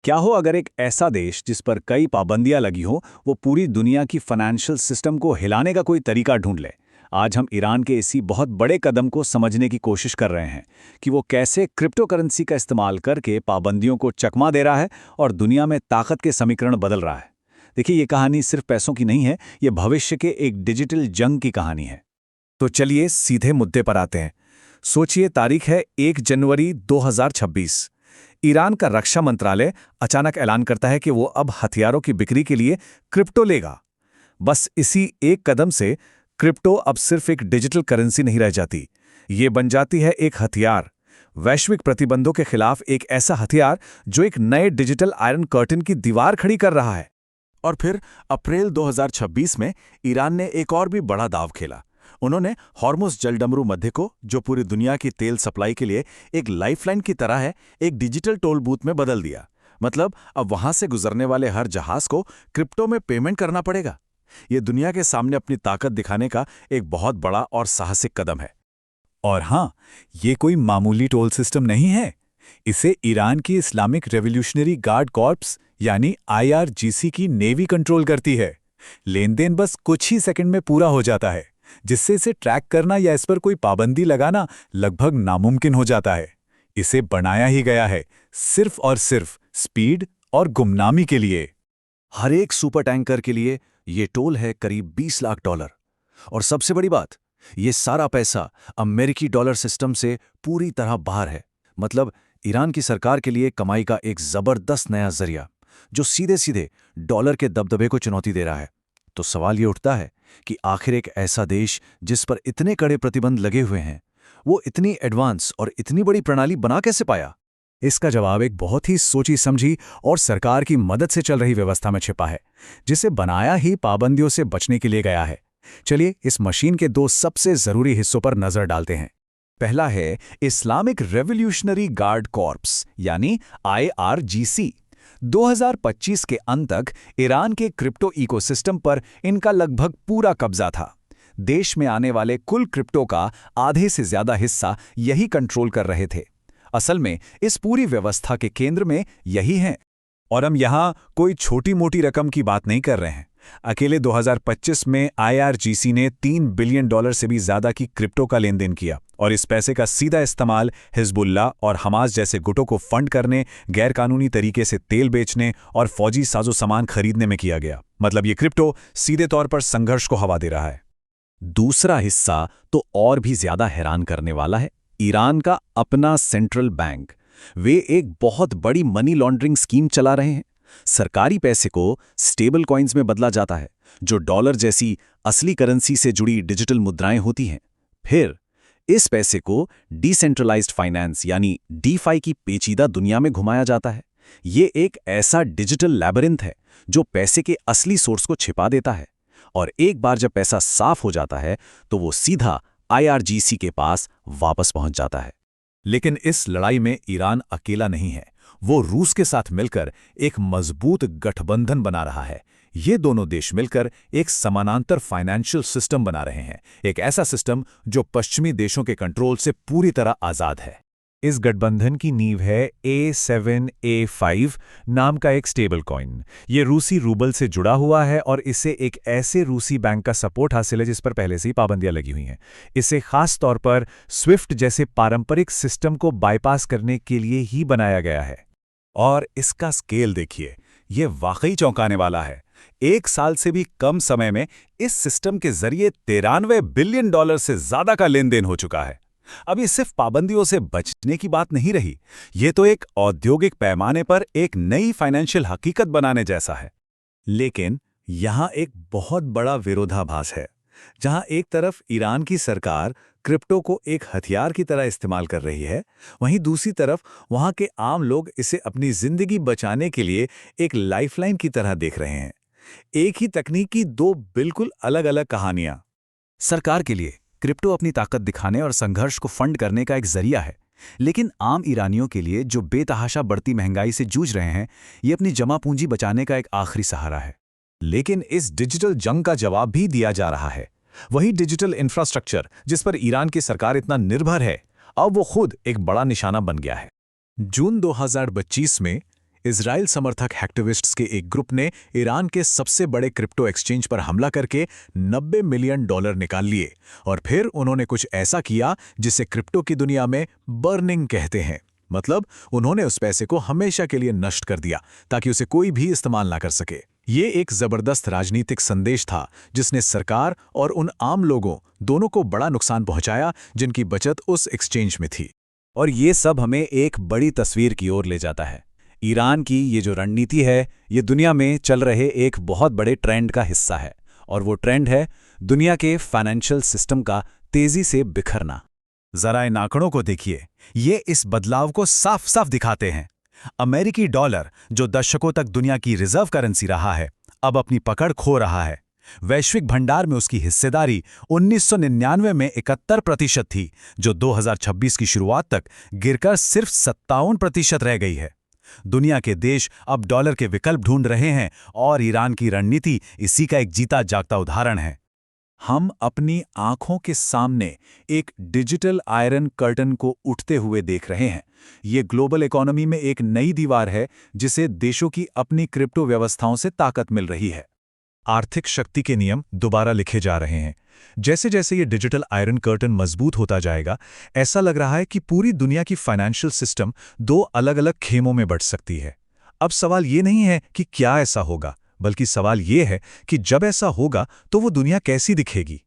क्या हो अगर एक ऐसा देश जिस पर कई पाबंदियां लगी हो वो पूरी दुनिया की फाइनेंशियल सिस्टम को हिलाने का कोई तरीका ढूंढ ले। आज हम ईरान के इसी बहुत बड़े कदम को समझने की कोशिश कर रहे हैं कि वो कैसे क्रिप्टो करेंसी का इस्तेमाल करके पाबंदियों को चकमा दे रहा है और दुनिया में ताकत के समीकरण बदल रहा है। देखिए, ये कहानी सिर्फ पैसों की नहीं है, ये भविष्य के एक डिजिटल जंग की कहानी है। तो चलिए सीधे मुद्दे पर आते हैं। सोचिए, तारीख है 1 जनवरी 2026। ईरान का रक्षा मंत्रालय अचानक ऐलान करता है कि वो अब हथियारों की बिक्री के लिए क्रिप्टो लेगा। बस इसी एक कदम से क्रिप्टो अब सिर्फ एक डिजिटल करेंसी नहीं रह जाती, ये बन जाती है एक हथियार। वैश्विक प्रतिबंधों के खिलाफ एक ऐसा हथियार जो एक नए डिजिटल आयरन कर्टन की दीवार खड़ी कर रहा है। और फिर अप्रैल 2026 में ईरान ने एक और भी बड़ा दांव खेला। उन्होंने हॉर्मुज़ जलडमरू मध्य को, जो पूरी दुनिया की तेल सप्लाई के लिए एक लाइफलाइन की तरह है, एक डिजिटल टोल बूथ में बदल दिया। मतलब अब वहां से गुजरने वाले हर जहाज को क्रिप्टो में पेमेंट करना पड़ेगा। ये दुनिया के सामने अपनी ताकत दिखाने का एक बहुत बड़ा और साहसिक कदम है। और हाँ, ये कोई मामूली टोल सिस्टम नहीं है। इसे ईरान की इस्लामिक रेवोल्यूशनरी गार्ड कॉर्प्स यानी IRGC की नेवी कंट्रोल करती है। लेन देन बस कुछ ही सेकंड में पूरा हो जाता है, जिससे इसे ट्रैक करना या इस पर कोई पाबंदी लगाना लगभग नामुमकिन हो जाता है। इसे बनाया ही गया है सिर्फ और सिर्फ स्पीड और गुमनामी के लिए। हर एक सुपर टैंकर के लिए ये टोल है करीब $20 लाख। और सबसे बड़ी बात, ये सारा पैसा अमेरिकी डॉलर सिस्टम से पूरी तरह बाहर है। मतलब ईरान की सरकार के लिए कमाई का एक जबरदस्त नया जरिया, जो सीधे सीधे डॉलर के दबदबे को चुनौती दे रहा है। तो सवाल ये उठता है कि आखिर एक ऐसा देश जिस पर इतने कड़े प्रतिबंध लगे हुए हैं, वो इतनी एडवांस और इतनी बड़ी प्रणाली बना कैसे पाया? इसका जवाब एक बहुत ही सोची समझी और सरकार की मदद से चल रही व्यवस्था में छिपा है, जिसे बनाया ही पाबंदियों से बचने के लिए गया है। चलिए इस मशीन के दो सबसे जरूरी हिस्सों पर नजर डालते हैं। पहला है इस्लामिक रेवोल्यूशनरी गार्ड कॉर्प्स यानी IRGC। 2025 के अंत तक ईरान के क्रिप्टो इकोसिस्टम पर इनका लगभग पूरा कब्जा था। देश में आने वाले कुल क्रिप्टो का आधे से ज्यादा हिस्सा यही कंट्रोल कर रहे थे। असल में इस पूरी व्यवस्था के केंद्र में यही हैं। और हम यहाँ कोई छोटी मोटी रकम की बात नहीं कर रहे हैं। अकेले 2025 में IRGC ने $3 बिलियन से भी ज्यादा की क्रिप्टो का लेन देन किया, और इस पैसे का सीधा इस्तेमाल हिजबुल्लाह और हमास जैसे गुटों को फंड करने, गैरकानूनी तरीके से तेल बेचने और फौजी साजो सामान खरीदने में किया गया। मतलब ये क्रिप्टो सीधे तौर पर संघर्ष को हवा दे रहा है। दूसरा हिस्सा तो और भी ज्यादा हैरान करने वाला है। ईरान का अपना सेंट्रल बैंक। वे एक बहुत बड़ी मनी लॉन्ड्रिंग स्कीम चला रहे हैं। सरकारी पैसे को स्टेबल कॉइन्स में बदला जाता है, जो डॉलर जैसी असली करेंसी से जुड़ी डिजिटल मुद्राएं होती हैं। फिर इस पैसे को डिसेंट्रलाइज्ड फाइनेंस यानी DeFi की पेचीदा दुनिया में घुमाया जाता है। ये एक ऐसा डिजिटल लैबिरिंथ है जो पैसे के असली सोर्स को छिपा देता है, और एक बार जब पैसा साफ हो जाता है तो वो सीधा IRGC के पास वापस पहुंच जाता है। लेकिन इस लड़ाई में ईरान अकेला नहीं है। वो रूस के साथ मिलकर एक मजबूत गठबंधन बना रहा है। ये दोनों देश मिलकर एक समानांतर फाइनेंशियल सिस्टम बना रहे हैं, एक ऐसा सिस्टम जो पश्चिमी देशों के कंट्रोल से पूरी तरह आजाद है। इस गठबंधन की नींव है A7A5 नाम का एक स्टेबल कॉइन। ये रूसी रूबल से जुड़ा हुआ है और इसे एक ऐसे रूसी बैंक का सपोर्ट हासिल है जिस पर पहले से ही पाबंदियां लगी हुई हैं। इसे खास तौर पर स्विफ्ट जैसे पारंपरिक सिस्टम को बाईपास करने के लिए ही बनाया गया है। और इसका स्केल देखिए, ये वाकई चौंकाने वाला है। 1 साल से भी कम समय में इस सिस्टम के जरिए $93 बिलियन से ज्यादा का लेन देन हो चुका है। अब ये सिर्फ पाबंदियों से बचने की बात नहीं रही, ये तो एक औद्योगिक पैमाने पर एक नई फाइनेंशियल हकीकत बनाने जैसा है। लेकिन यहाँ एक बहुत बड़ा विरोधाभास है। जहाँ एक तरफ ईरान की सरकार क्रिप्टो को एक हथियार की तरह इस्तेमाल कर रही है, वहीं दूसरी तरफ वहाँ के आम लोग इसे अपनी जिंदगी बचाने के लिए एक लाइफलाइन की तरह देख रहे हैं। एक ही तकनीक की दो बिल्कुल अलग अलग कहानियां। सरकार के लिए क्रिप्टो अपनी ताकत दिखाने और संघर्ष को फंड करने का एक जरिया है, लेकिन आम ईरानियों के लिए जो बेतहाशा बढ़ती महंगाई से जूझ रहे हैं, ये अपनी जमा पूंजी बचाने का एक आखिरी सहारा है। लेकिन इस डिजिटल जंग का जवाब भी दिया जा रहा है। वही डिजिटल इंफ्रास्ट्रक्चर जिस पर ईरान की सरकार इतना निर्भर है, अब वो खुद एक बड़ा निशाना बन गया है। जून 2025 में इजराइल समर्थक एक्टिविस्ट्स के एक ग्रुप ने ईरान के सबसे बड़े क्रिप्टो एक्सचेंज पर हमला करके $90 मिलियन निकाल लिए और फिर उन्होंने कुछ ऐसा किया जिसे क्रिप्टो की दुनिया में बर्निंग कहते हैं। मतलब उन्होंने उस पैसे को हमेशा के लिए नष्ट कर दिया ताकि उसे कोई भी इस्तेमाल ना कर सके। ये एक जबरदस्त राजनीतिक संदेश था जिसने सरकार और उन आम लोगों दोनों को बड़ा नुकसान पहुंचाया जिनकी बचत उस एक्सचेंज में थी। और ये सब हमें एक बड़ी तस्वीर की ओर ले जाता है। ईरान की ये जो रणनीति है, ये दुनिया में चल रहे एक बहुत बड़े ट्रेंड का हिस्सा है, और वो ट्रेंड है दुनिया के फाइनेंशियल सिस्टम का तेजी से बिखरना। जरा इन आंकड़ों को देखिए, ये इस बदलाव को साफ साफ दिखाते हैं। अमेरिकी डॉलर, जो दशकों तक दुनिया की रिजर्व करेंसी रहा है, अब अपनी पकड़ खो रहा है। वैश्विक भंडार में उसकी हिस्सेदारी 1999 में 71% थी, जो 2026 की शुरुआत तक गिरकर सिर्फ 57% रह गई है। दुनिया के देश अब डॉलर के विकल्प ढूंढ रहे हैं और ईरान की रणनीति इसी का एक जीता जागता उदाहरण है। हम अपनी आंखों के सामने एक डिजिटल आयरन कर्टन को उठते हुए देख रहे हैं। ये ग्लोबल इकोनॉमी में एक नई दीवार है जिसे देशों की अपनी क्रिप्टो व्यवस्थाओं से ताकत मिल रही है। आर्थिक शक्ति के नियम दोबारा लिखे जा रहे हैं। जैसे जैसे ये डिजिटल आयरन कर्टन मजबूत होता जाएगा, ऐसा लग रहा है कि पूरी दुनिया की फाइनेंशियल सिस्टम दो अलग-अलग खेमों में बंट सकती है। अब सवाल ये नहीं है कि क्या ऐसा होगा, बल्कि सवाल ये है कि जब ऐसा होगा तो वो दुनिया कैसी दिखेगी।